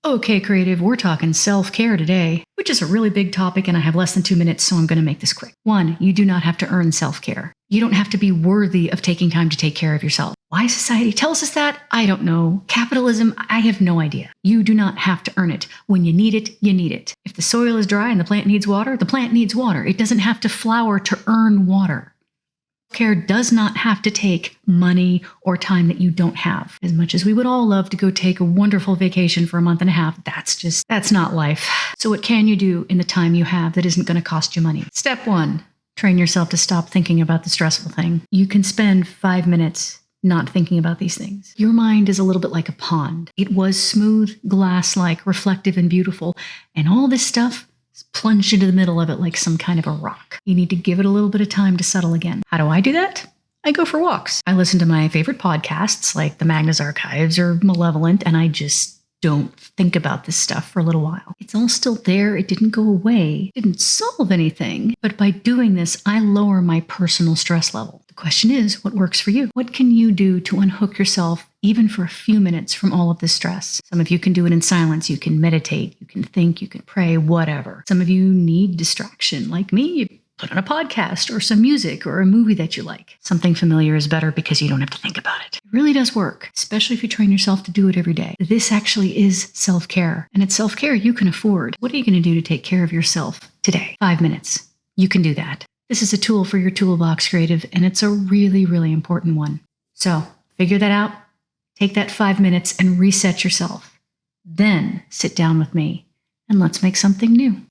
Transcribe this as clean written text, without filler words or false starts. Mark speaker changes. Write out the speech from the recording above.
Speaker 1: Okay, creative, we're talking self-care today, which is a really big topic, and I have less than 2 minutes, so I'm going to make this quick. 1, you do not have to earn self-care. You don't have to be worthy of taking time to take care of yourself. Why society tells us that? I don't know. Capitalism? I have no idea. You do not have to earn it. When you need it, you need it. If the soil is dry and the plant needs water, the plant needs water. It doesn't have to flower to earn water. Care does not have to take money or time that you don't have. As much as we would all love to go take a wonderful vacation for a month and a half, that's not life. So what can you do in the time you have that isn't going to cost you money? Step 1, train yourself to stop thinking about the stressful thing. You can spend 5 minutes not thinking about these things. Your mind is a little bit like a pond. It was smooth, glass-like, reflective, and beautiful, and all this stuff plunged into the middle of it like some kind of a rock. You need to give it a little bit of time to settle again. How do I do that? I go for walks. I listen to my favorite podcasts like the Magnus Archives or Malevolent, and I just don't think about this stuff for a little while. It's all still there. It didn't go away. It didn't solve anything. But by doing this, I lower my personal stress level. The question is, what works for you? What can you do to unhook yourself even for a few minutes from all of this stress? Some of you can do it in silence. You can meditate. You can think. You can pray, whatever. Some of you need distraction. Like me, you put on a podcast or some music or a movie that you like. Something familiar is better because you don't have to think about it. It really does work, especially if you train yourself to do it every day. This actually is self-care, and it's self-care you can afford. What are you going to do to take care of yourself today? 5 minutes. You can do that. This is a tool for your toolbox, creative, and it's a really, really important one. So figure that out. Take that 5 minutes and reset yourself. Then sit down with me and let's make something new.